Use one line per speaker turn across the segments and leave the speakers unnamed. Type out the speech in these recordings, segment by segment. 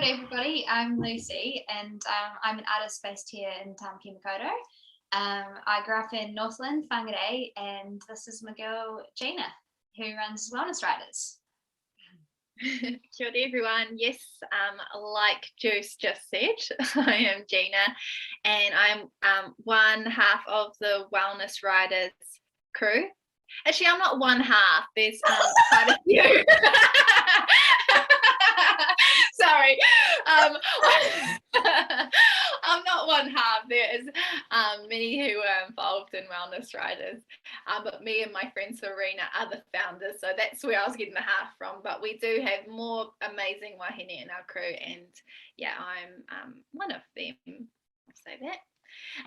Kia ora everybody, I'm Lucy and I'm an artist based here in Tamaki Makaurau. I grew up in Northland, Whangarei, and this is my girl Gina, who runs Wellness Riders.
Kia ora everyone. Yes, like Juice just said, I am Gina and I'm one half of the Wellness Riders crew. Actually, I'm not one half, there's quite a few. Sorry, I'm not one half. There is many who are involved in Wellness Riders, but me and my friend Serena are the founders, so that's where I was getting the half from. But we do have more amazing wahine in our crew, and yeah, I'm one of them. I'll say that.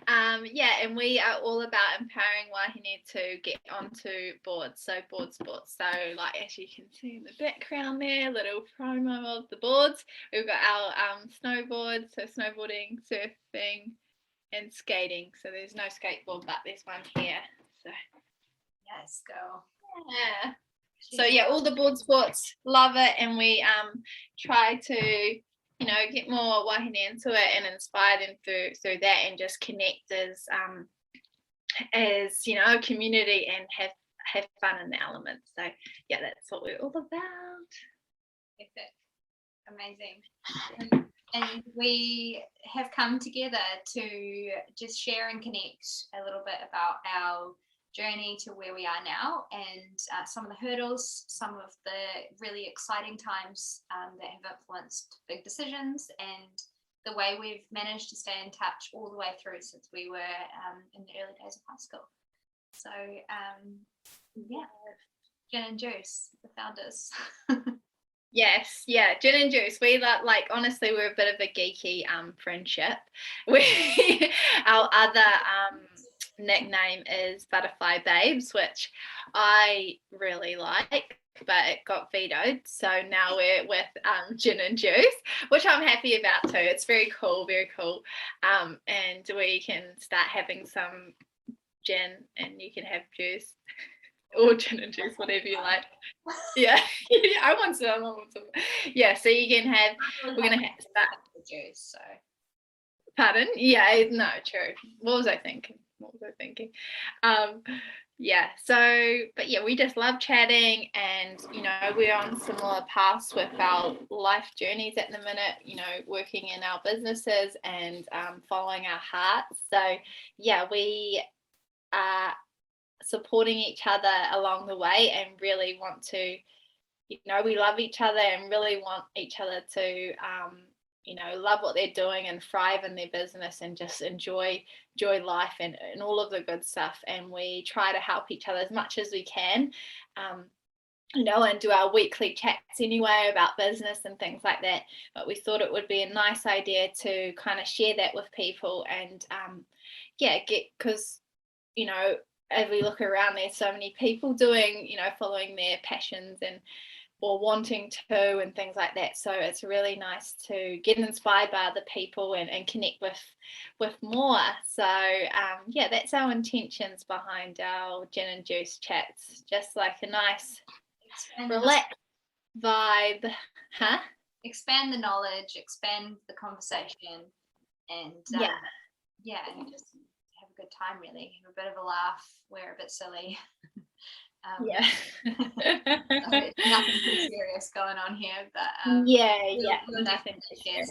And we are all about empowering wahine to get onto boards, so board sports. So like as you can see in the background there, little promo of the boards. We've got our snowboards, so snowboarding, surfing and skating. So there's no skateboard, but there's one here. So
Yes, go.
yeah. So yeah, all the board sports, love it, and we try to get more wahine into it and inspire them through that, and just connect as a community and have fun in the element. So yeah, that's what we're all about.
Epic. Amazing. And we have come together to just share and connect a little bit about our journey to where we are now, and some of the hurdles, some of the really exciting times that have influenced big decisions, and the way we've managed to stay in touch all the way through since we were in the early days of high school. So yeah, Gin and Juice, the founders.
Yes, yeah, Gin and Juice. We like honestly, we're a bit of a geeky friendship. Our other nickname is Butterfly Babes, which I really like, but it got vetoed, so now we're with Gin and Juice, which I'm happy about too. It's very cool, and we can start having some gin and you can have juice, or gin and juice, whatever you like. Yeah. I want some. Yeah, so you can have, we're gonna start
the juice. So
pardon? Yeah, no, true. What was I thinking? Yeah, so but yeah, we just love chatting, and we're on similar paths with our life journeys at the minute, working in our businesses and following our hearts. So yeah, we are supporting each other along the way, and really want to, we love each other and really want each other to love what they're doing and thrive in their business and just enjoy life and all of the good stuff. And we try to help each other as much as we can, and do our weekly chats anyway about business and things like that. But we thought it would be a nice idea to kind of share that with people, and because as we look around, there's so many people doing, following their passions or wanting to, and things like that. So it's really nice to get inspired by other people and connect with more. So that's our intentions behind our Gin and Juice chats. Just like a nice relaxed vibe.
Expand the knowledge, expand the conversation, and and just have a good time, really. Have a bit of a laugh. We're a bit silly. Nothing too serious going on here, but we'll
nothing
to share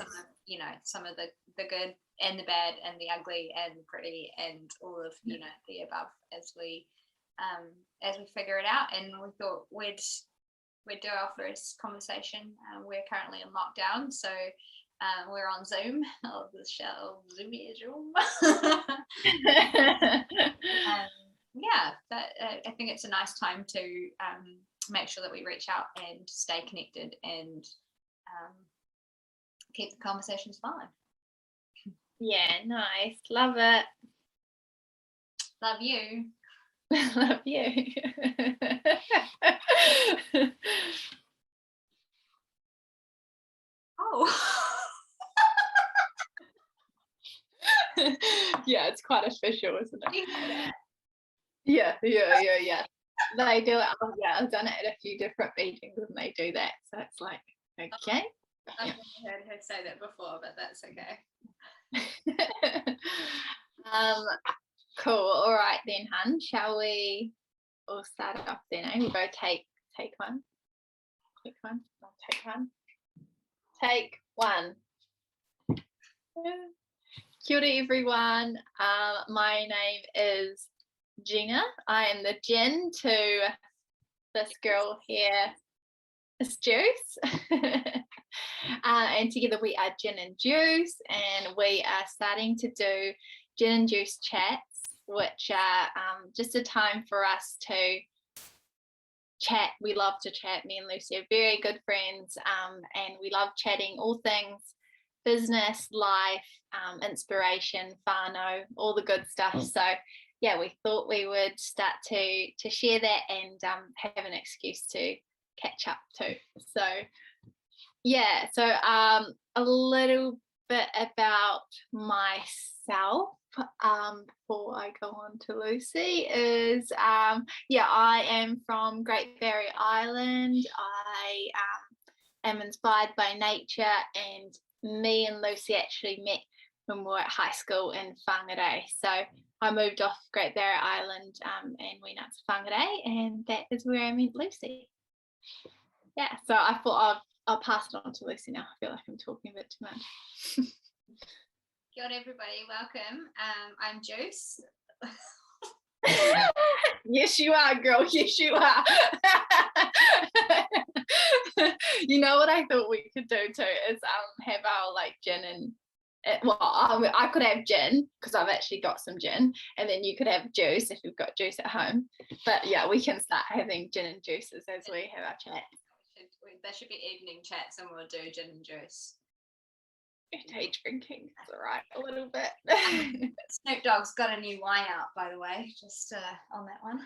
some of the good and the bad and the ugly and pretty and all of the above as we figure it out. And we thought we'd do our first conversation. We're currently in lockdown, so we're on Zoom. The show Zoom. But I think it's a nice time to make sure that we reach out and stay connected and keep the conversations flowing.
Yeah, nice. Love it.
Love you.
Love you.
Oh.
Yeah, it's quite official, isn't it? Yeah. They do it. I've done it at a few different meetings and they do that. So it's like, okay.
I've never heard her say that before, but that's okay.
Cool. All right then, hun. Shall we all start it off then? We'll go take one. Take one. I'll take one. Take one. Kia ora, everyone. My name is Gina. I am the gin to this girl here, is Juice. And together we are Gin and Juice, and we are starting to do Gin and Juice chats, which are just a time for us to chat. We love to chat. Me and Lucy are very good friends, and we love chatting all things business, life, inspiration, whānau, all the good stuff. So yeah, we thought we would start to share that and have an excuse to catch up too. So yeah, so a little bit about myself before I go on to Lucy is I am from Great Barrier Island. I am inspired by nature, and me and Lucy actually met when we were at high school in Whangarei. So I moved off Great Barrier Island and went out to Whangarei, and that is where I met Lucy. Yeah, so I thought I'll pass it on to Lucy now. I feel like I'm talking a bit too much.
Kia ora, everybody. Welcome. I'm Juice.
Yes, you are, girl. Yes, you are. You know what I thought we could do too is have our like gin and I could have gin because I've actually got some gin, and then you could have juice if you've got juice at home. But yeah, we can start having gin and juices as we have our chat.
There should be evening chats, and we'll do gin and juice.
Day drinking is alright, a little bit.
Snoop Dogg's got a new wine out, by the way, just on that one.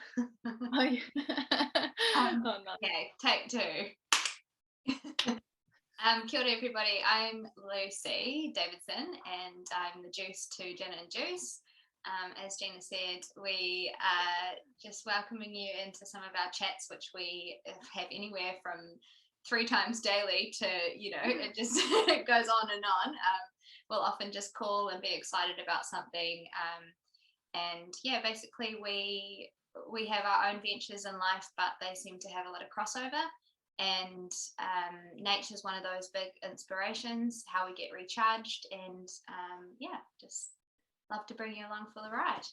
Oh, yeah.
No. Okay, take two. Kia ora, everybody. I'm Lucy Davidson, and I'm the juice to Gina and Juice. As Gina said, we are just welcoming you into some of our chats, which we have anywhere from 3 times daily to, it just it goes on and on. We'll often just call and be excited about something. And yeah, basically we have our own ventures in life, but they seem to have a lot of crossover. And nature is one of those big inspirations, how we get recharged. And just love to bring you along for the ride.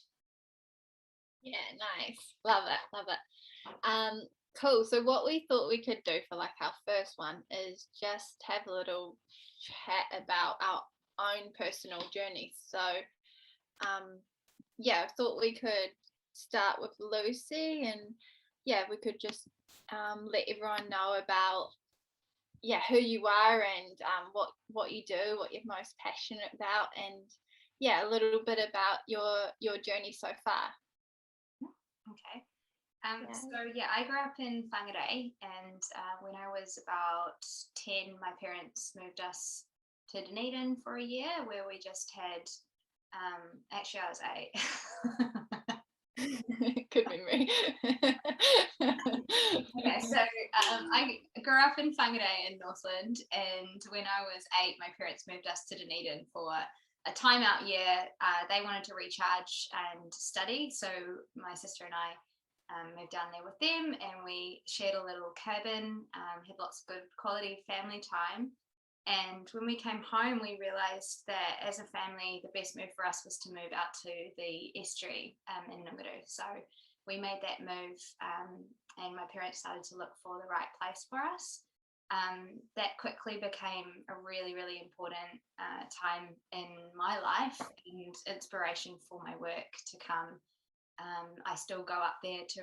Yeah, nice. Love it. Cool. So what we thought we could do for like our first one is just have a little chat about our own personal journeys. So I thought we could start with Lucy, and we could just let everyone know about who you are and what you do, what you're most passionate about, and a little bit about your journey so far.
Okay. I grew up in Whangarei, and when I was about 10, my parents moved us to Dunedin for a year, where we just had actually I was 8.
Could be me.
Okay, so I grew up in Whangarei in Northland, and when I was 8, my parents moved us to Dunedin for a time out year. They wanted to recharge and study, so my sister and I moved down there with them, and we shared a little cabin, had lots of good quality family time. And when we came home, we realised that as a family, the best move for us was to move out to the estuary in Nguru. So we made that move, and my parents started to look for the right place for us. That quickly became a really, really important time in my life and inspiration for my work to come. I still go up there to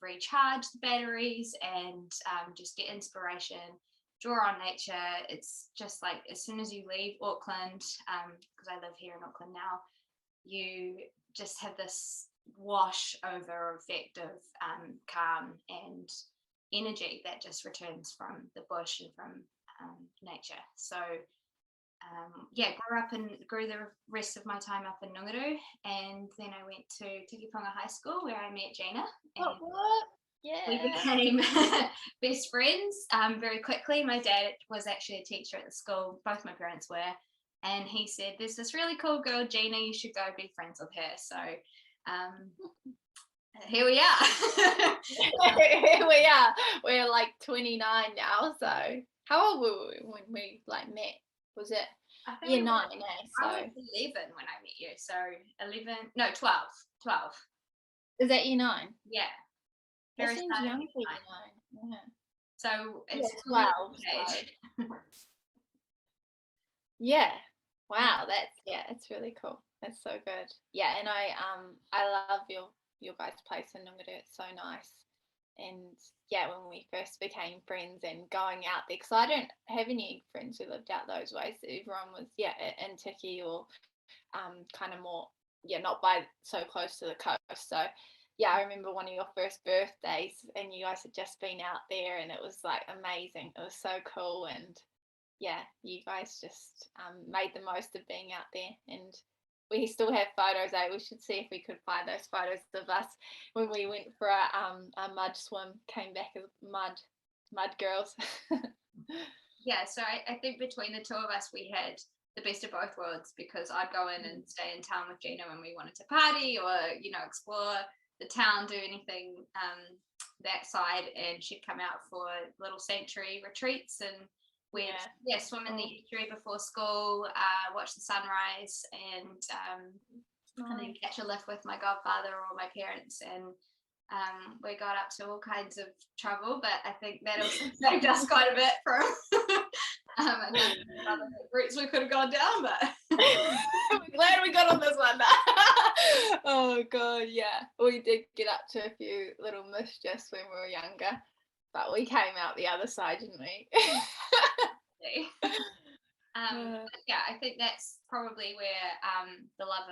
recharge the batteries and just get inspiration, draw on nature. It's just like as soon as you leave Auckland, because I live here in Auckland now, you just have this wash over effect of calm and energy that just returns from the bush and from nature. So grew the rest of my time up in Nguru, and then I went to Tukiponga High School where I met Gina. And
What?
we
Yeah.
became best friends very quickly. My dad was actually a teacher at the school, both my parents were, and he said, "There's this really cool girl, Gina, you should go be friends with her." So um, here we are.
Here we are. We're like 29 now. So how old were we when we like met? Was it
I think
year
we were,
9? Eh?
I
So
was 11 when I met you, so 11, no, 12, 12.
is that year 9?
Yeah,
That
very
seems
start of
young
year
for
nine.
year 9. Yeah.
So
Yeah,
it's
12. So
age.
yeah.
Yeah.
Wow, it's really cool. That's so good. Yeah, and I love your guys' place in Noongaroo. It's so nice. And yeah, when we first became friends and going out there, because I don't have any friends who lived out those ways. Everyone was in Tiki or kind of more not by so close to the coast. So yeah, I remember one of your first birthdays, and you guys had just been out there, and it was like amazing. It was so cool, and yeah, you guys just made the most of being out there. And we still have photos. We should see if we could find those photos of us when we went for a mud swim. Came back as mud girls.
Yeah, so I think between the two of us, we had the best of both worlds, because I'd go in and stay in town with Gina when we wanted to party or, explore the town, do anything that side, and she'd come out for little sanctuary retreats, and we'd swim in the estuary before school, watch the sunrise, and then catch a lift with my godfather or my parents, and we got up to all kinds of trouble, but I think that also saved us quite a bit from other routes we could have gone down. But
I'm glad we got on this one. Oh god, yeah, we did get up to a few little mischiefs when we were younger, but we came out the other side, didn't we?
yeah, I think that's probably where the love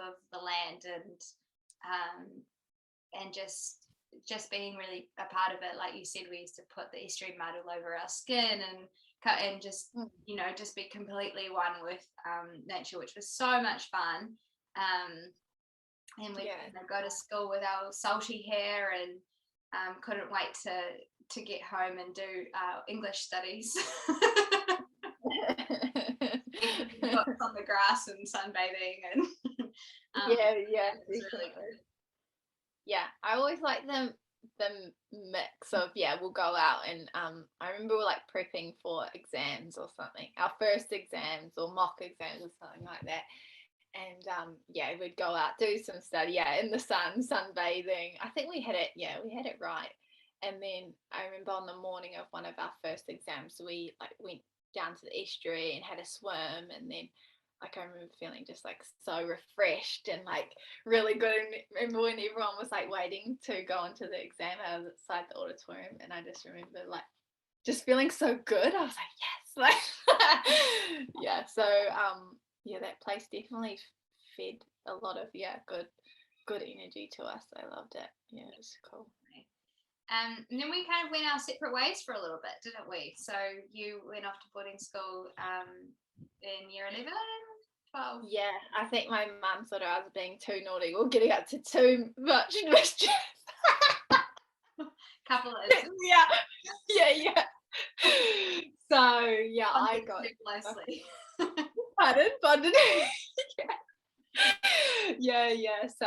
of the land, and just being really a part of it. Like you said, we used to put the estuary mud all over our skin, and just just be completely one with nature, which was so much fun. And we go to school with our salty hair, and couldn't wait to get home and do English studies. Books on the grass and sunbathing, and
definitely. Yeah, I always like the mix of we'll go out and I remember we were like prepping for exams or something, our first exams or mock exams or something like that, and we'd go out, do some study in the sunbathing. I think we had it right. And then I remember on the morning of one of our first exams, we like went down to the estuary and had a swim, and then like I remember feeling just like so refreshed and like really good. And remember when everyone was like waiting to go into the exam outside the auditorium, and I just remember like just feeling so good. I was like, yes, like So that place definitely fed a lot of good energy to us. I loved it. Yeah, it was cool.
And then we kind of went our separate ways for a little bit, didn't we? So you went off to boarding school in year 11, 12.
Yeah, I think my mum thought I was being too naughty. We're getting up to too much mischief.
Couple of
yeah. So I got
closely.
Pardon. yeah. So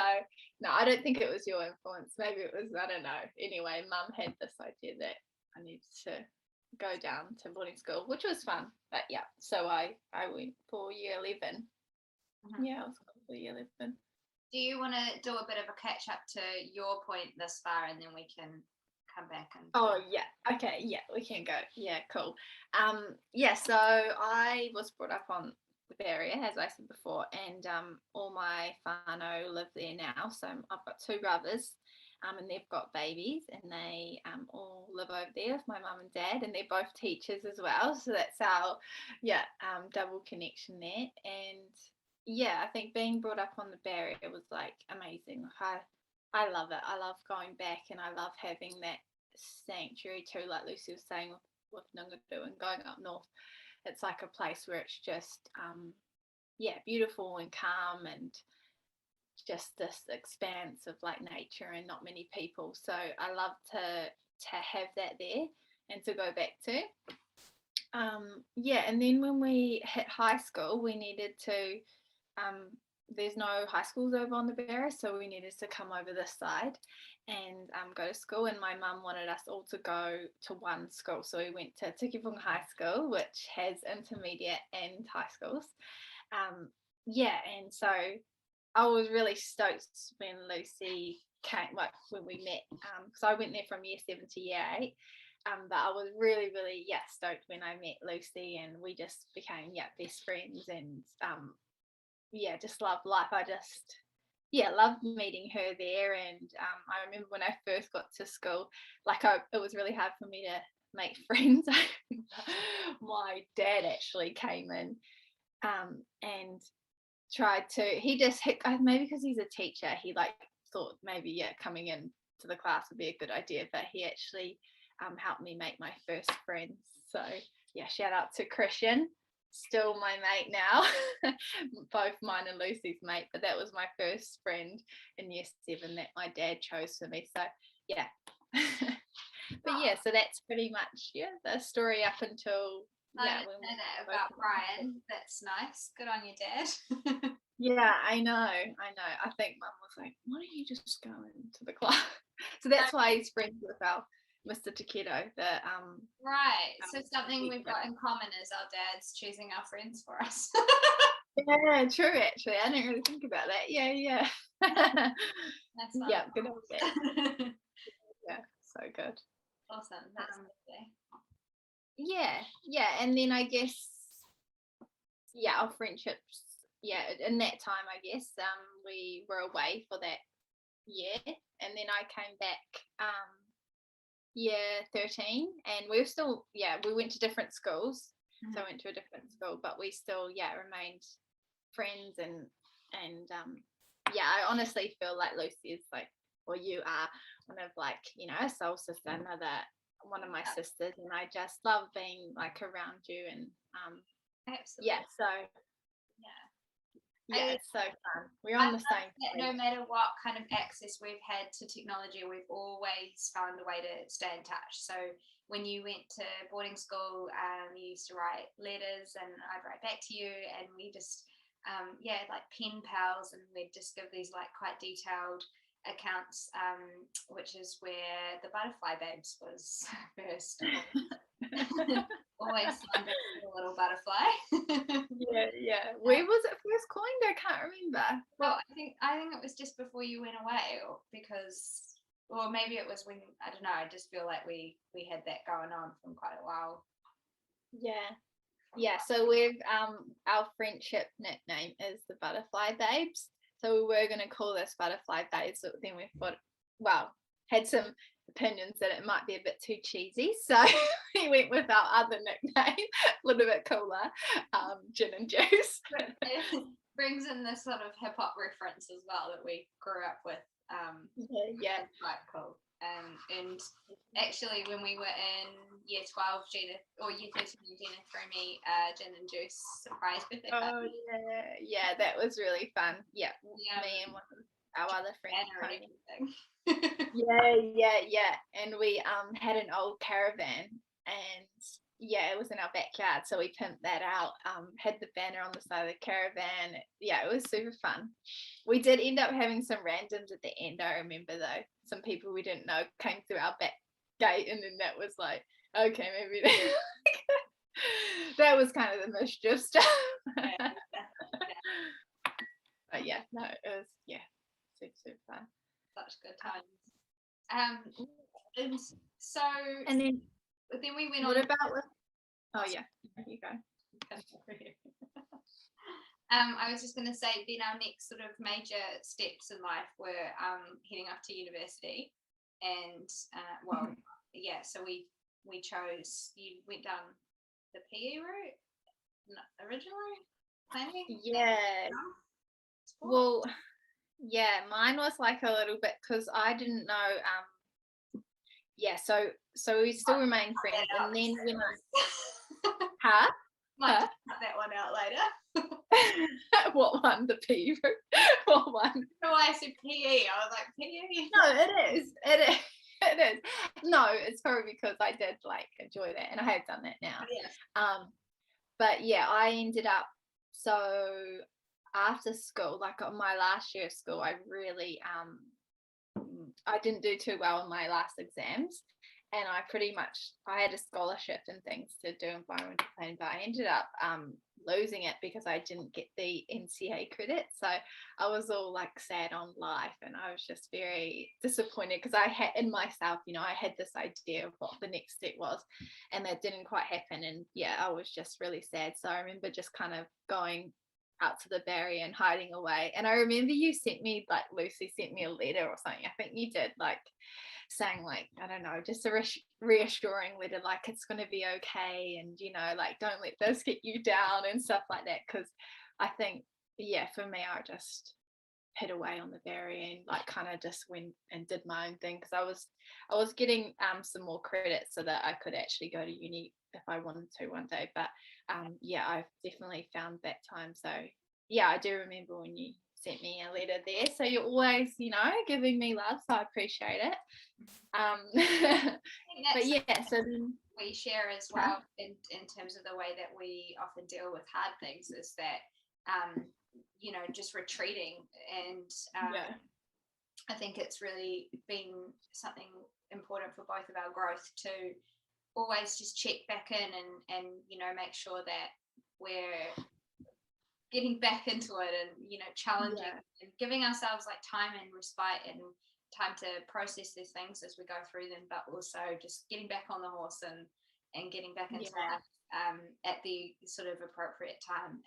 no, I don't think it was your influence. Maybe it was, I don't know. Anyway, mum had this idea that I needed to go down to boarding school, which was fun. But yeah, so I went for year 11. Yeah, I was for year 11.
Do you want to do a bit of a catch up to your point this far, and then we can come back and
okay, we can go. Yeah, cool. So I was brought up on the area, as I said before, and all my whānau live there now. So I've got two brothers, and they've got babies, and they all live over there with my mum and dad, and they're both teachers as well. So that's our double connection there. And I think being brought up on the barrier was like amazing. I love it. I love going back, and I love having that sanctuary too, like Lucy was saying with Noongaroo and going up north. It's like a place where it's just beautiful and calm, and just this expanse of like nature and not many people. So I love to have that there and to go back to. And then when we hit high school, we needed to, there's no high schools over on the Barra, so we needed to come over this side and go to school. And my mum wanted us all to go to one school, so we went to Tikipung High School, which has intermediate and high schools. And so I was really stoked when Lucy came, like when we met, because I went there from year 7 to year 8. But I was really, really, stoked when I met Lucy, and we just became, best friends, and just loved life. I just, loved meeting her there. And I remember when I first got to school, it was really hard for me to make friends. My dad actually came in and tried to, maybe because he's a teacher, he thought maybe, coming in to the class would be a good idea, but he actually helped me make my first friends. So shout out to Christian, still my mate now. Both mine and Lucy's mate, but that was my first friend in year 7 that my dad chose for me. So but so that's pretty much the story up until
when we about Brian. That's nice. Good on you, Dad.
I know. I think Mum was like, why don't you just go into the class? So that's why he's friends with our Mr. Takedo.
Right. So something we've got in common is our dads choosing our friends for us.
Yeah, true. Actually, I didn't really think about that. Yeah.
That's
good old dad. Yeah, so good.
Awesome. That's lovely.
And then I guess our friendships. In that time, I guess we were away for that year, and then I came back. Year 13, and we were still we went to different schools. So I went to a different school, but we still remained friends, and I honestly feel like Lucy is you are one of a soul sister, one of my sisters, and I just love being around you, and
absolutely.
It's so fun. We're on the same page.
No matter what kind of access we've had to technology, we've always found a way to stay in touch. So when you went to boarding school, you used to write letters, and I'd write back to you, and we just pen pals, and we'd just give these quite detailed accounts, which is where the Butterfly Babes was first. Always signed up for a little butterfly.
Where was it first coined? I can't remember.
Well, I think it was just before you went away, or maybe it was when, I don't know, I just feel like we had that going on from quite a while.
So we've our friendship nickname is the Butterfly Babes. So we were going to call this Butterfly Babes, but then we thought, had some opinions that it might be a bit too cheesy, so we went with our other nickname, a little bit cooler, Gin and Juice.
It brings in this sort of hip hop reference as well that we grew up with. It's quite cool. And actually, when we were in year 12, Gina, or year 13, Gina threw me Gin and Juice surprise birthday party.
That was really fun. Me and one of our other friends. And we had an old caravan, and it was in our backyard, so we pimped that out, had the banner on the side of the caravan. It was super fun. We did end up having some randoms at the end. I remember, though, some people we didn't know came through our back gate, and then that was okay, maybe that was kind of the mischief stuff. But it was super fun.
Such good times. And then we went
what
on.
About with? There you go.
I was just going to say, then our next sort of major steps in life were heading off to university, and so we chose. You went down the PE route originally, planning.
Well, mine was a little bit, because I didn't know. So we still remain friends, and then when
Might just cut that one out later.
What one? The PE room? What one?
No, I said PE. I was like, PE?
No, it is. It is. It is. No, it's probably because I did like enjoy that, and I have done that now.
Yes.
But yeah, I ended up, so after school, like on my last year of school, I really I didn't do too well in my last exams, and I had a scholarship and things to do environmental planning, but I ended up losing it because I didn't get the NCA credit. So I was all like sad on life, and I was just very disappointed because I had in myself, I had this idea of what the next step was, and that didn't quite happen. And yeah, I was just really sad. So I remember just kind of going out to the barrier and hiding away. And I remember Lucy sent me a letter or something. I think you did, like saying like, I don't know, just a reassuring letter, like it's going to be okay, and like don't let this get you down and stuff like that. Because I think, yeah, for me, I just hid away on the barrier and like kind of just went and did my own thing, because I was getting some more credit so that I could actually go to uni if I wanted to one day. But yeah, I've definitely found that time. So yeah, I do remember when you sent me a letter there. So you're always, giving me love. So I appreciate it. But yeah, so then
we share as well in terms of the way that we often deal with hard things is that, just retreating. And I think it's really been something important for both of our growth to always just check back in and make sure that we're getting back into it and challenging and giving ourselves like time and respite and time to process these things as we go through them, but also just getting back on the horse and getting back into life at the sort of appropriate time.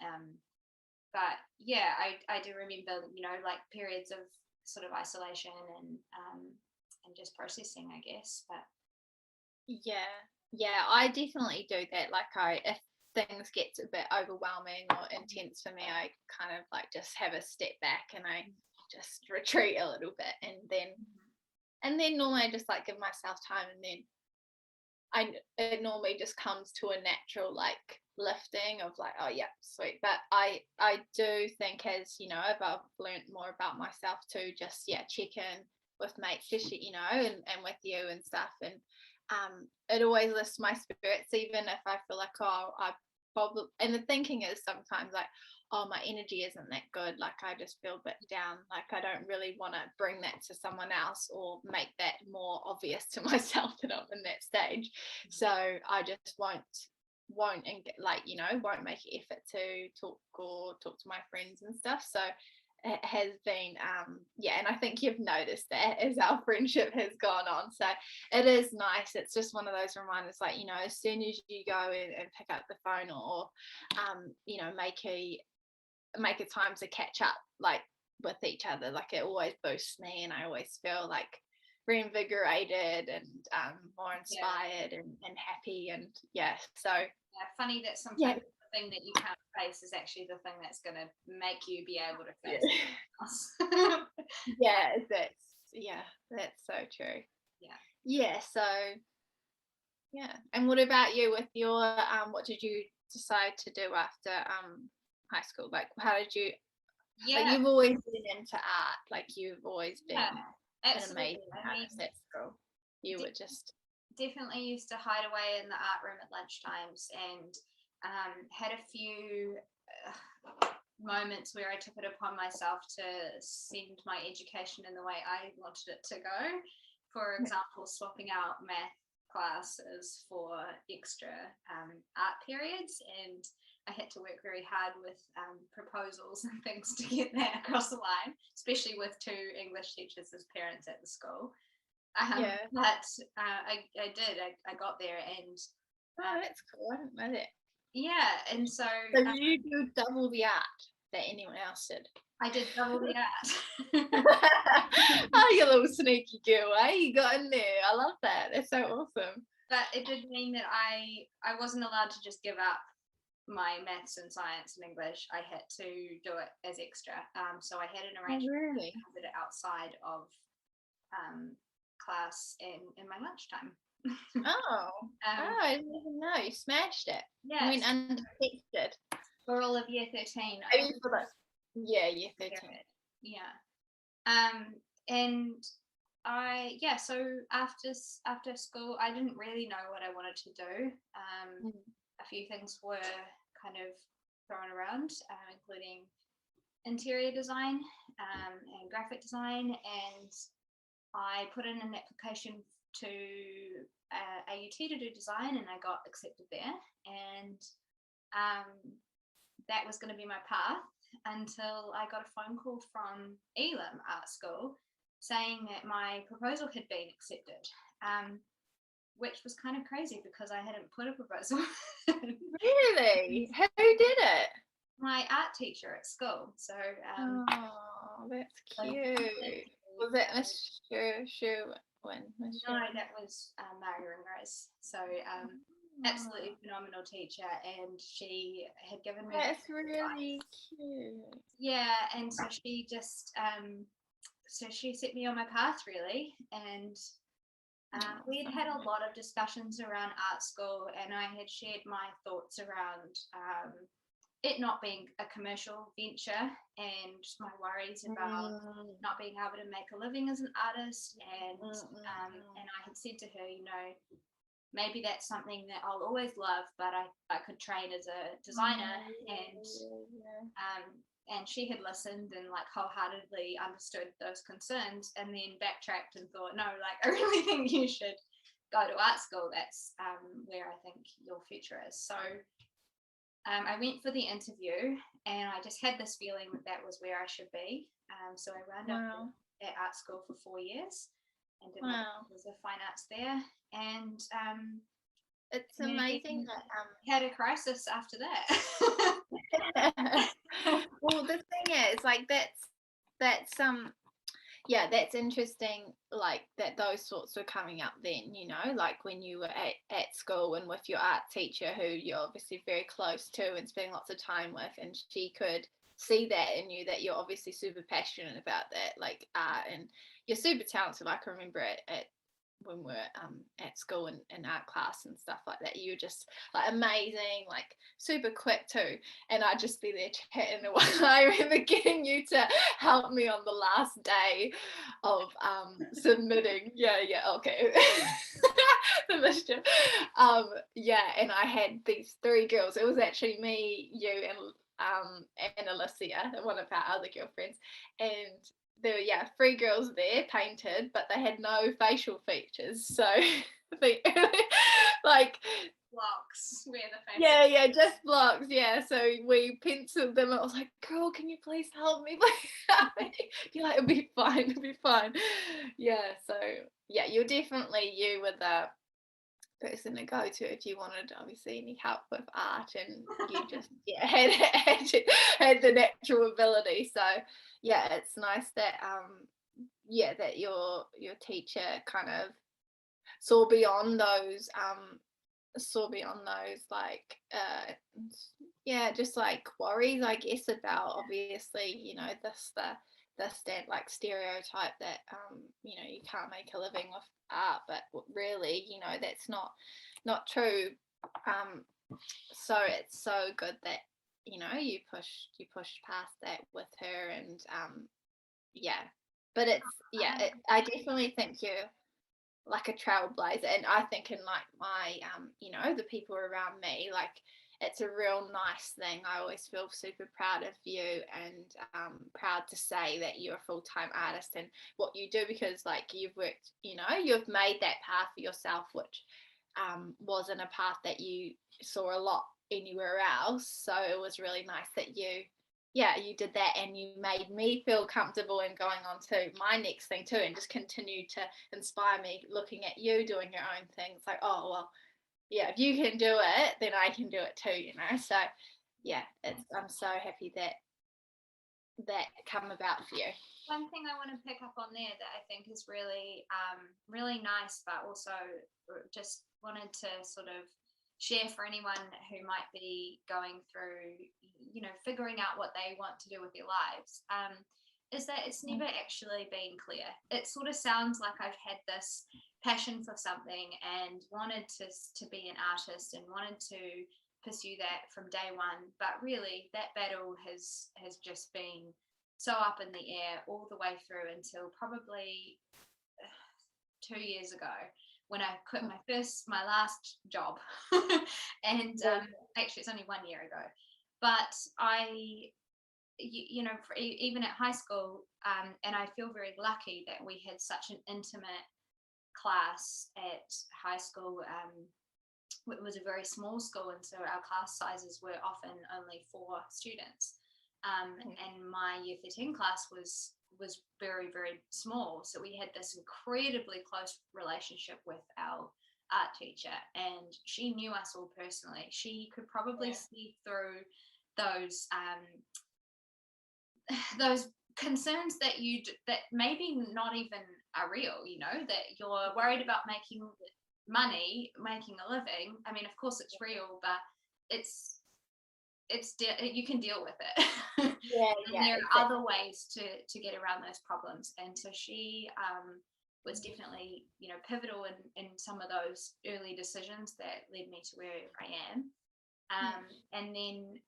But yeah, I do remember like periods of sort of isolation and just processing, I guess. But
yeah, I definitely do that. Like if things get a bit overwhelming or intense for me, I kind of like just have a step back and I just retreat a little bit, and then normally I just like give myself time, and then it normally just comes to a natural like lifting of like, oh yeah, sweet. But I do think, as I've learned more about myself too, just check in with mates, especially and with you and stuff, and it always lifts my spirits, even if I feel like, oh, I probably, and the thinking is sometimes like, oh, my energy isn't that good, like I just feel a bit down, like I don't really want to bring that to someone else or make that more obvious to myself that I'm in that stage. So I just won't and like won't make an effort to talk to my friends and stuff. So it has been and I think you've noticed that as our friendship has gone on, so it is nice. It's just one of those reminders, like as soon as you go and pick up the phone or make a time to catch up like with each other, like it always boosts me, and I always feel like reinvigorated and more inspired and happy. And so
funny that sometimes the thing that you can't face is actually the thing that's going to make you be able to face it.
That's so true. So and what about you with your what did you decide to do after high school? Like how did you like, you've always been into art, like you've always been an amazing artist at school. You were just
definitely used to hide away in the art room at lunchtimes, and had a few moments where I took it upon myself to send my education in the way I wanted it to go. For example, swapping out math classes for extra art periods, and I had to work very hard with proposals and things to get that across the line, especially with two English teachers as parents at the school. But I did. I got there, and
that's cool. I didn't know that.
And so
did you do double the art that anyone else did?
I did double the art.
Oh, you little sneaky girl, eh? You got in there. I love that. That's so awesome.
But it did mean that I wasn't allowed to just give up my maths and science and English. I had to do it as extra. So I had an arrangement to did it outside of class in my lunchtime.
Oh, I didn't even know. You smashed it. You went
Yes,
undetected.
for all of year 13.
Maybe for the year 13.
Yeah. And so after school, I didn't really know what I wanted to do. A few things were kind of thrown around, including interior design and graphic design, and I put in an application to AUT to do design, and I got accepted there, and that was going to be my path until I got a phone call from Elam Art School saying that my proposal had been accepted, which was kind of crazy because I hadn't put a proposal.
Really? Who did it?
My art teacher at school. So,
oh, that's cute. Was it Miss Sherwin?
No, that was Mary Ringrose. So, absolutely phenomenal teacher, and she had given me.
That's really cute.
Yeah, and so she just so she set me on my path really, and we had had a lot of discussions around art school, and I had shared my thoughts around it not being a commercial venture and my worries about not being able to make a living as an artist, and I had said to her, you know, maybe that's something that I'll always love, but I could train as a designer, and she had listened and like wholeheartedly understood those concerns, and then backtracked and thought, no, like I really think you should go to art school. That's where I think your future is. So I went for the interview, and I just had this feeling that was where I should be. So I wound up at art school for 4 years and did my Bachelor's of Fine Arts there. And
it's amazing that
had a crisis after that.
Well, the thing is, like, that's that's interesting, like that those thoughts were coming up then, you know, like when you were at school and with your art teacher who you're obviously very close to and spending lots of time with, and she could see that in you, that you're obviously super passionate about that, like art, and you're super talented. I can remember at when we're at school and art class and stuff like that, you were just like amazing, like super quick too, and I'd just be there chatting away. I remember getting you to help me on the last day of submitting okay the mischief, and I had these 3 girls. It was actually me, you, and Alicia, one of our other girlfriends, and there were 3 girls there painted, but they had no facial features, so they like
blocks where the faces
just blocks, so we penciled them. I was like, girl, can you please help me, you're like, it'll be fine, so you're definitely, you were the person to go to if you wanted obviously any help with art, and you just had the natural ability. So it's nice that that your teacher kind of saw beyond those like just like worries, I guess, about obviously, you know, the stereotype that you can't make a living with art, but really, you know, that's not true. So it's so good that, you know, you pushed past that with her, and but it's I definitely think you're like a trailblazer, and I think in like my you know, the people around me, like it's a real nice thing. I always feel super proud of you, and proud to say that you're a full-time artist and what you do, because like you've worked, you know, you've made that path for yourself, which wasn't a path that you saw a lot anywhere else. So it was really nice that you did that, and you made me feel comfortable in going on to my next thing too, and just continue to inspire me looking at you doing your own thing. It's like, oh well, if you can do it, then I can do it too, you know. So I'm so happy that come about for you.
One thing I want to pick up on there that I think is really really nice, but also just wanted to sort of share for anyone who might be going through, you know, figuring out what they want to do with their lives. is that it's never actually been clear. It sort of sounds like I've had this passion for something and wanted to be an artist and wanted to pursue that from day one, but really that battle has just been so up in the air all the way through until probably 2 years ago when I quit my last job. And actually it's only 1 year ago, but you know, even at high school, and I feel very lucky that we had such an intimate class at high school. It was a very small school, and so our class sizes were often only 4 students. And my year 13 class was very, very small. So we had this incredibly close relationship with our art teacher, and she knew us all personally. She could probably see through those concerns that that maybe not even are real, you know, that you're worried about making money, making a living. I mean, of course it's real, but you can deal with it. And there are other ways to get around those problems. And so she was definitely, you know, pivotal in some of those early decisions that led me to where I am. And then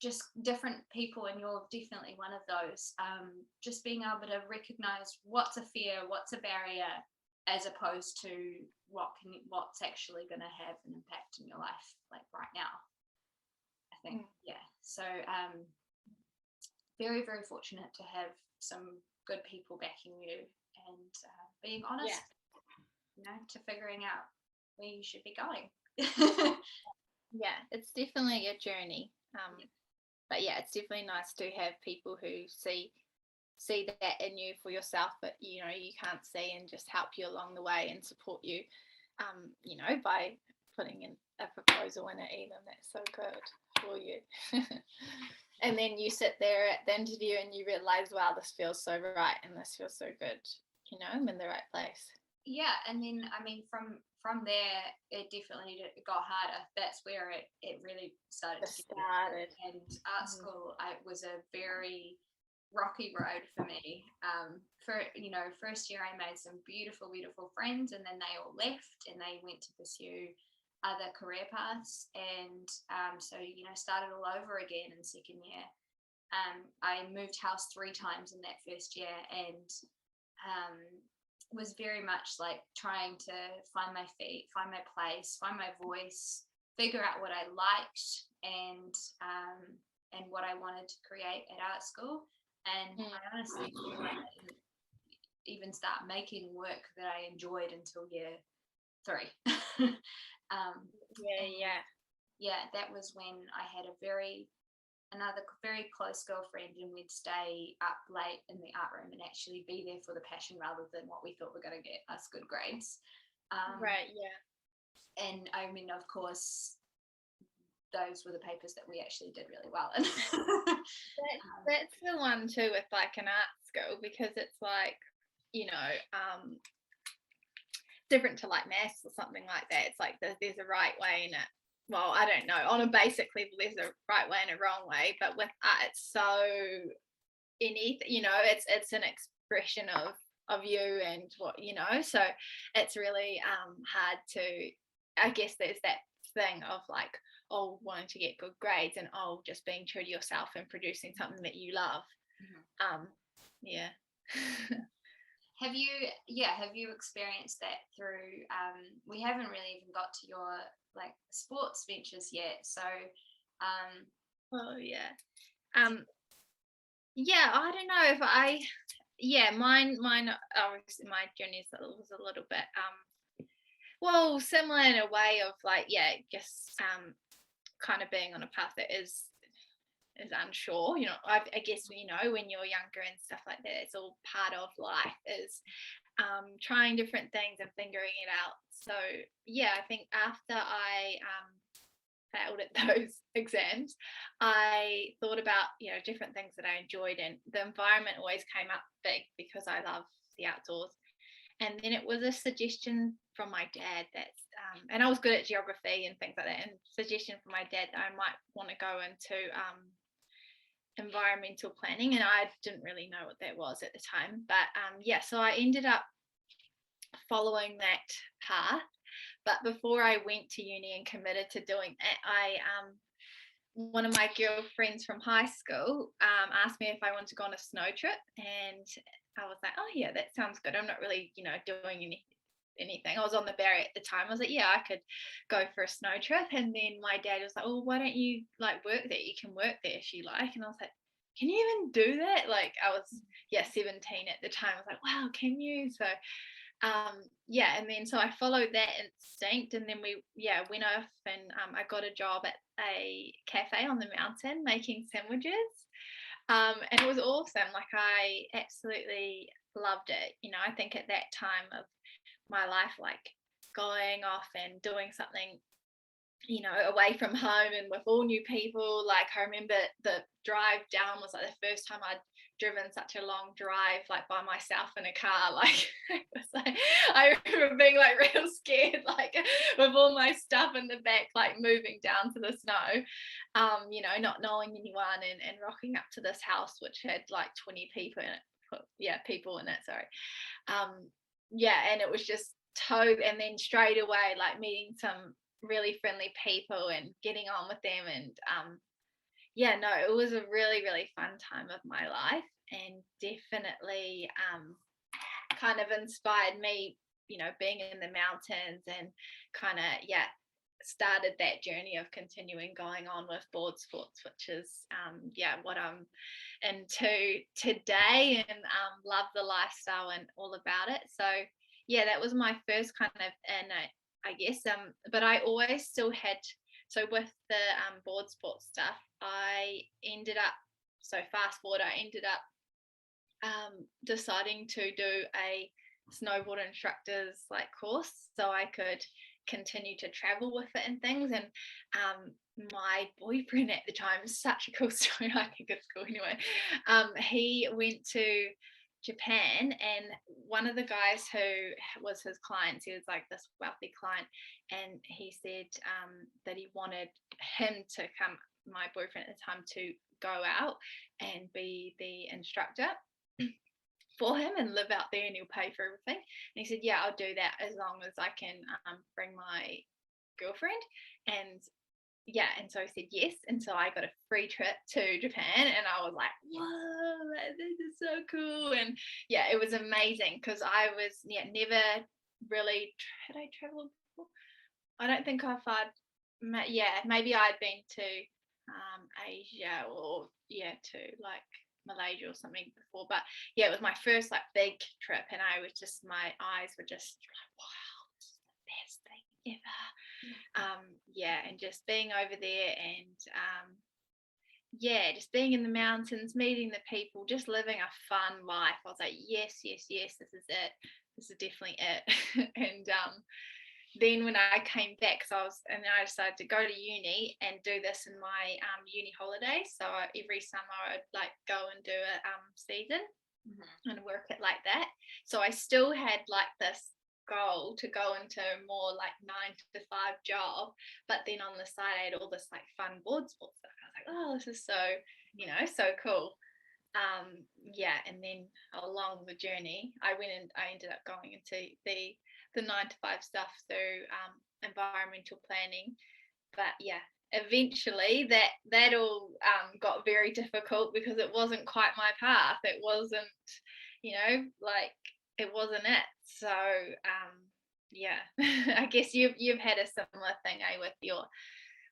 just different people, and you're definitely one of those. Just being able to recognize what's a fear, what's a barrier, as opposed to what's actually going to have an impact in your life, like right now. I think, So very, very fortunate to have some good people backing you and being honest, you know, to figuring out where you should be going.
It's definitely a journey. But it's definitely nice to have people who see that in you for yourself, but you know, you can't see, and just help you along the way and support you, you know, by putting in a proposal in it even. That's so good for you. And then you sit there at the interview and you realize, wow, this feels so right and this feels so good, you know, I'm in the right place.
And then I mean from there it definitely got harder. That's where it really started. And art school, it was a very rocky road for me. For, you know, first year I made some beautiful friends, and then they all left and they went to pursue other career paths, and so, you know, started all over again in second year. I moved house 3 times in that first year, and was very much like trying to find my feet, find my place, find my voice, figure out what I liked and what I wanted to create at art school. And I honestly feel like I didn't even start making work that I enjoyed until year 3. That was when I had another very close girlfriend, and we'd stay up late in the art room and actually be there for the passion rather than what we thought were going to get us good grades. And I mean, of course, those were the papers that we actually did really well in.
That's the one too with like an art school, because it's like, you know, different to like maths or something like that. It's like there's a right way in it. Well, I don't know, on a basic level there's a right way and a wrong way, but with art it's so anything, you know, it's an expression of you and what, you know, so it's really hard to, I guess there's that thing of like, wanting to get good grades and just being true to yourself and producing something that you love.
Have you experienced that through we haven't really even got to your like sports ventures yet, so
I don't know if mine obviously my journey was a little bit similar in a way of like just kind of being on a path that is unsure, you know. I guess, you know, when you're younger and stuff like that, it's all part of life, is trying different things and figuring it out. So I think after I failed at those exams, I thought about, you know, different things that I enjoyed, and the environment always came up big because I love the outdoors. And then it was a suggestion from my dad that and I was good at geography and things like that, and suggestion from my dad that I might want to go into environmental planning, and I didn't really know what that was at the time, but so I ended up following that path. But before I went to uni and committed to doing that, one of my girlfriends from high school asked me if I wanted to go on a snow trip, and I was like, oh yeah, that sounds good. I'm not really, doing anything. I was on the Barrier at the time. I was like, yeah, I could go for a snow trip. And then my dad was like, well, why don't you like work there? You can work there if you like. And I was like, can you even do that? Like, I was 17 at the time. I was like, wow, can you? So and then so I followed that instinct, and then we went off, and I got a job at a cafe on the mountain making sandwiches, and it was awesome. Like, I absolutely loved it. I think at that time of my life, like going off and doing something away from home and with all new people. Like, I remember the drive down was like the first time I'd driven such a long drive, like by myself in a car. Like, it was like, I remember being like real scared, like with all my stuff in the back, like moving down to the snow, not knowing anyone, and rocking up to this house which had like 20 people in it. Sorry. And it was just and then straight away, like meeting some really friendly people and getting on with them, and it was a really, really fun time of my life, and definitely kind of inspired me, being in the mountains, and kind of started that journey of continuing going on with board sports, which is what I'm into today, and love the lifestyle and all about it. So that was my first kind of, and I guess but I always still had, so with the board sports stuff, I ended up deciding to do a snowboard instructor's like course, so I could continue to travel with it and things. And my boyfriend at the time, such a cool story, I think it's cool anyway, he went to Japan, and one of the guys who was his clients, he was like this wealthy client, and he said that he wanted him to come, my boyfriend at the time, to go out and be the instructor for him and live out there, and he'll pay for everything. And he said, yeah, I'll do that as long as I can bring my girlfriend. And so I said yes, and so I got a free trip to Japan, and I was like, whoa, this is so cool. And it was amazing, because I was never really, had I traveled before? I don't think maybe I'd been to Asia, or to like Malaysia or something before, but it was my first like big trip, and I was just, my eyes were just like, wow, this is the best thing ever. And just being over there, and just being in the mountains, meeting the people, just living a fun life. I was like, yes, this is it, this is definitely it. And then when I came back, I decided to go to uni and do this in my uni holidays. So every summer I'd like go and do a season and work it like that. So I still had like this goal to go into more like 9 to 5 job, but then on the side I had all this like fun board sports stuff. I was like, oh, this is so so cool. And then along the journey I ended up going into the 9 to 5 stuff through environmental planning. But eventually that all got very difficult, because it wasn't quite my path. It wasn't, it wasn't it. So I guess you've had a similar thing,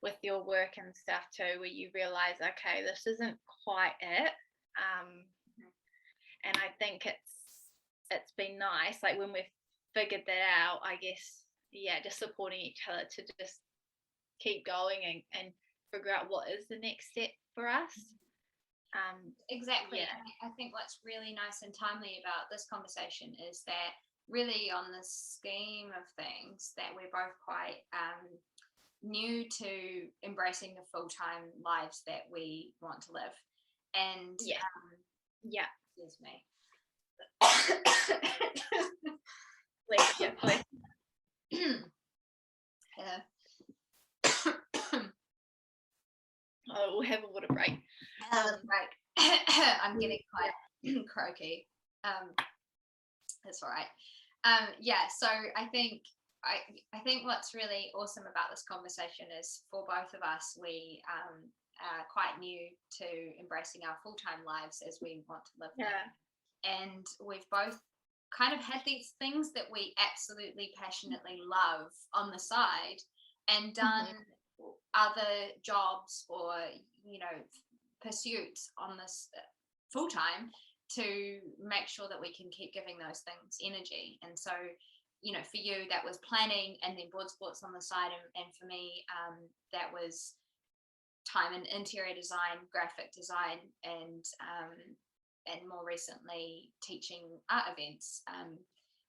with your work and stuff too, where you realize, okay, this isn't quite it. And I think it's been nice, like when we've figured that out, I guess, just supporting each other to just keep going and figure out what is the next step for us.
Exactly. I think what's really nice and timely about this conversation is that really, on the scheme of things, that we're both quite new to embracing the full-time lives that we want to live. And excuse me.
Please. We'll have a water break.
Right. croaky. That's all right. So I think what's really awesome about this conversation is for both of us, we are quite new to embracing our full-time lives as we want to live them. And we've both kind of had these things that we absolutely passionately love on the side and done other jobs or, pursuits on this full-time to make sure that we can keep giving those things energy. And so, for you, that was planning and then board sports on the side. And for me, that was time in interior design, graphic design, and more recently teaching art events,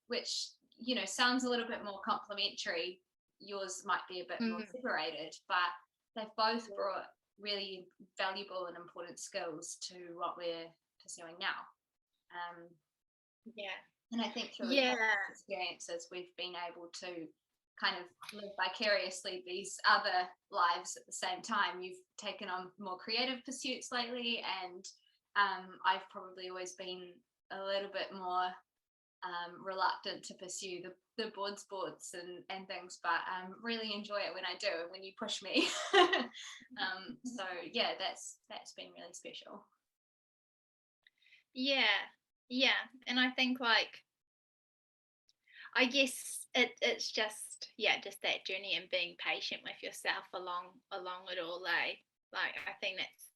which, sounds a little bit more complementary. Yours might be a bit more separated, but they've both brought really valuable and important skills to what we're pursuing now. And I think through experiences, we've been able to kind of live vicariously these other lives at the same time. You've taken on more creative pursuits lately, and I've probably always been a little bit more reluctant to pursue the board sports and things, but really enjoy it when I do and when you push me. So yeah, that's been really special.
And I think, like, I guess it's just that journey and being patient with yourself along it all. Like I think that's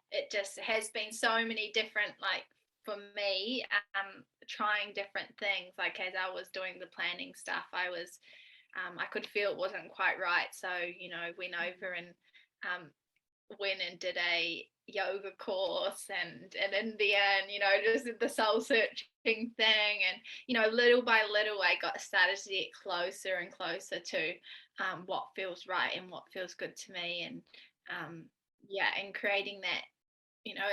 it just has been so many different, like, for me, trying different things. Like, as I was doing the planning stuff, I could feel it wasn't quite right, so went over and went and did a yoga course and in India, and just the soul searching thing, and little by little I started to get closer and closer to what feels right and what feels good to me, and and creating that,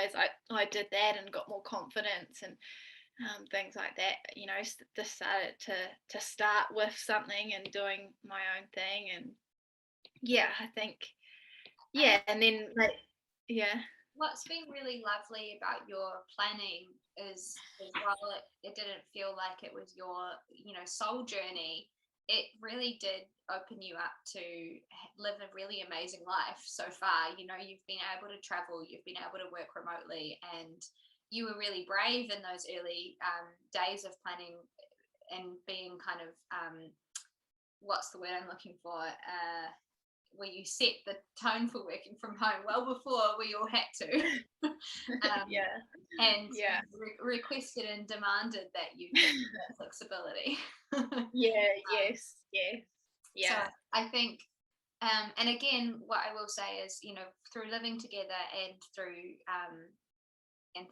as I did that and got more confidence and things like that, decided to start with something and doing my own thing. And I think and then, like,
what's been really lovely about your planning is while it didn't feel like it was your soul journey, it really did open you up to live a really amazing life so far. You've been able to travel, you've been able to work remotely, and you were really brave in those early days of planning and being kind of what's the word I'm looking for, where you set the tone for working from home well before we all had to. Requested and demanded that you get that flexibility. So I think, and again, what I will say is, through living together and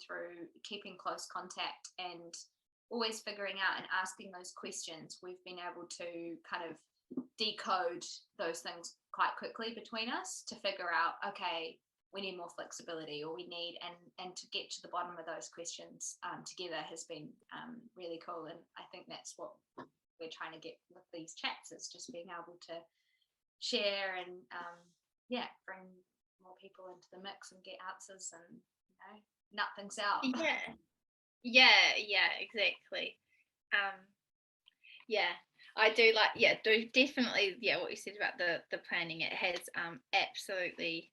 through keeping close contact and always figuring out and asking those questions, we've been able to kind of decode those things quite quickly between us to figure out, okay, we need more flexibility, or we need, and to get to the bottom of those questions together has been really cool. And I think that's what we're trying to get with these chats, is just being able to share and bring more people into the mix and get answers and nut things out.
Exactly. I do definitely what you said about the planning. It has absolutely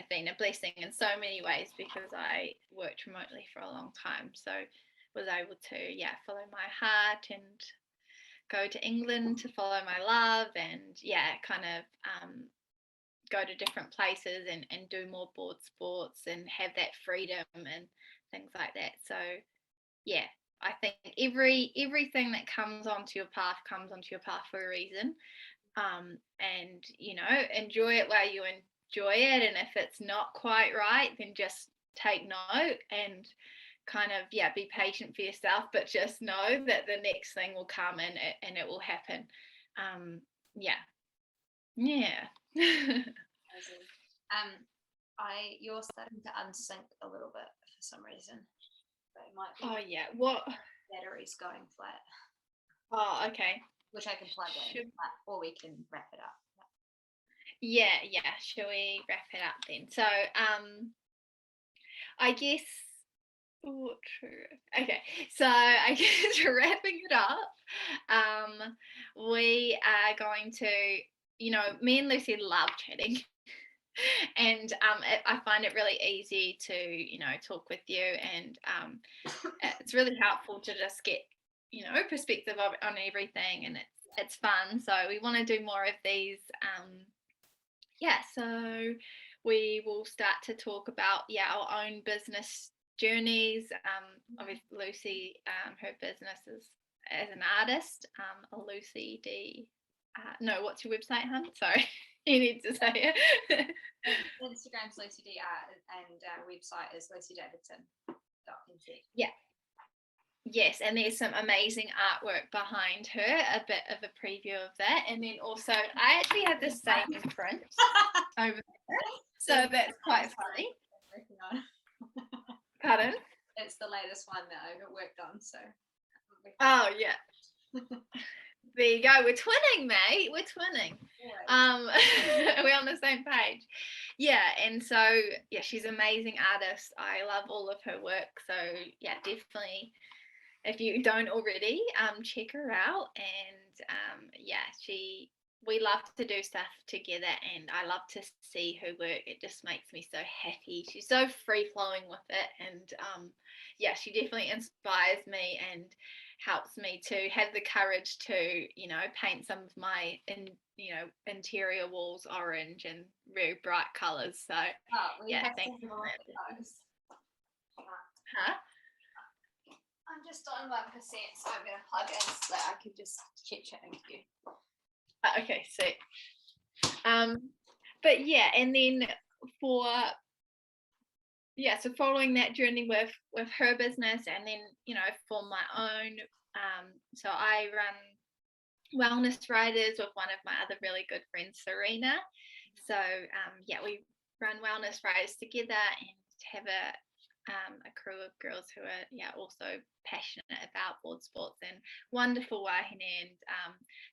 been a blessing in so many ways, because I worked remotely for a long time, so was able to follow my heart and go to England to follow my love, and kind of go to different places and do more board sports and have that freedom and things like that. So I think everything that comes onto your path for a reason, and enjoy it while you enjoy it, and if it's not quite right, then just take note and kind of be patient for yourself, but just know that the next thing will come and it will happen.
You're starting to unsync a little bit for some reason, but it might be
what
battery's going flat.
Okay,
which I can plug in, or we can wrap it up.
Shall we wrap it up then? So I guess, oh, true. Okay, so I guess wrapping it up, we are going to, me and Lucy love chatting. And I find it really easy to, talk with you, and it's really helpful to just get, perspective on everything, and it's fun. So we want to do more of these. So we will start to talk about our own business journeys. Obviously Lucy, her business is as an artist, Lucy D. No, what's your website, hun? Sorry, you need to say it.
Instagram's Lucy D Art, and website is lucydavidson.nz.
Yeah. Yes, and there's some amazing artwork behind her, a bit of a preview of that. And then also, I actually have the same print over there, so that's quite funny. Pardon?
It's the latest one that I've worked on, so.
Oh, yeah. There you go. We're twinning, mate. We're twinning. We're on the same page. Yeah, and so, she's an amazing artist. I love all of her work. So, definitely, if you don't already, check her out. And we love to do stuff together, and I love to see her work. It just makes me so happy. She's so free flowing with it, and she definitely inspires me and helps me to have the courage to, paint some of my interior walls orange and very bright colours. So thanks. Huh?
I'm just on 1%, so I'm going to plug in so that I can just keep chatting to you.
Okay, so but and then so following that journey with her business, and then for my own, so I run Wellness Riders with one of my other really good friends, Serena. So we run Wellness Riders together and have a crew of girls who are also passionate about board sports and wonderful wahine. And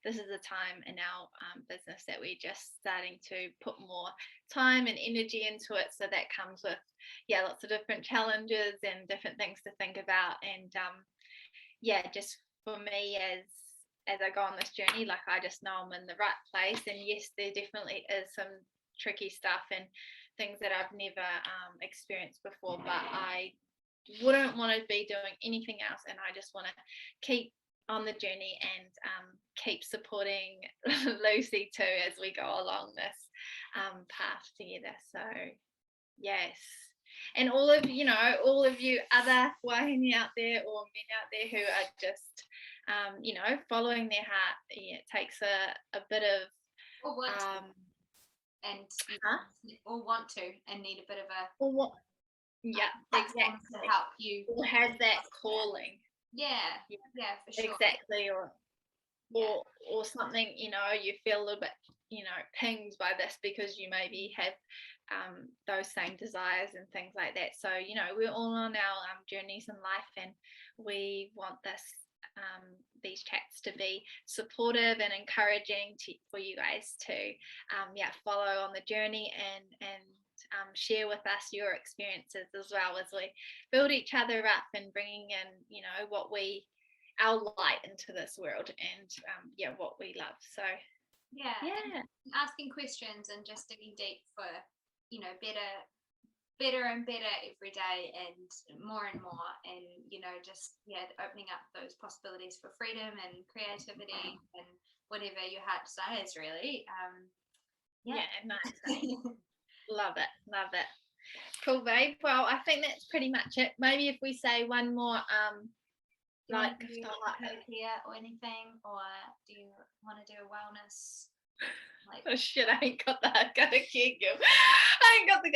this is a time in our business that we're just starting to put more time and energy into it, so that comes with lots of different challenges and different things to think about. And just for me, as I go on this journey, like, I just know I'm in the right place. And yes, there definitely is some tricky stuff and things that I've never experienced before, but I wouldn't want to be doing anything else, and I just want to keep on the journey and keep supporting Lucy too as we go along this path together. So yes, and all of you other wahine out there, or men out there who are just following their heart, it takes a bit of
or want to and need a bit of a
exactly
to help you,
or have that calling,
for sure,
exactly, or something, you feel a little bit pinged by this because you maybe have those same desires and things like that. So we're all on our journeys in life, and we want these chats to be supportive and encouraging for you guys to follow on the journey and share with us your experiences, as well as we build each other up and bringing in our light into this world, and what we love. So
asking questions and just digging deep for better and better every day, and more, and just opening up those possibilities for freedom and creativity and whatever your heart desires, really.
Nice. Love it. Cool, babe. Well, I think that's pretty much it. Maybe if we say one more
like here or anything, or do you want to do a wellness?
Oh shit, I ain't got that karakia, girl.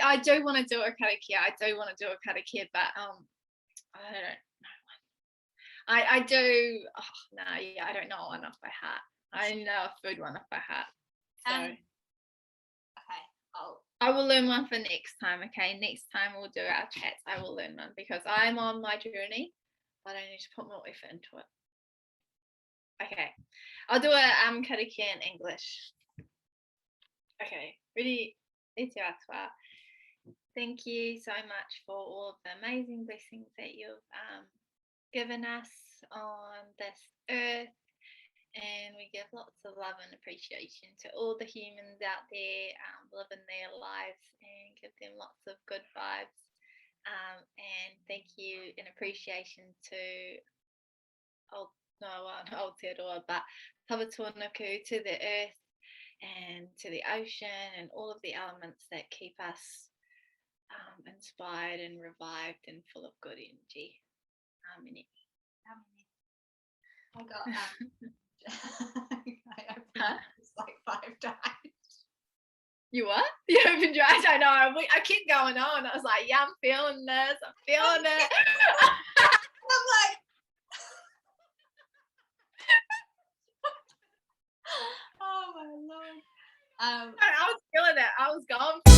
I do want to do a karakia, but I don't know. I do. I don't know one off by heart. I know a food one off by heart. So
okay,
I will learn one for next time. Okay, next time we'll do our chats. I will learn one because I'm on my journey, but I need to put more effort into it. Okay, I'll do a karakia in English. Okay, ready? It's your Thank you so much for all of the amazing blessings that you've given us on this earth. And we give lots of love and appreciation to all the humans out there living their lives, and give them lots of good vibes. And thank you in appreciation to Aotearoa, but Tawatuanaku, to the earth and to the ocean and all of the elements that keep us inspired and revived and full of good energy.
I got I opened this like 5 times.
You what? You opened your eyes? I know. I kept going on. I was like, yeah, I'm feeling this. I'm feeling it.
I'm like, oh my Lord.
I was feeling it. I was going for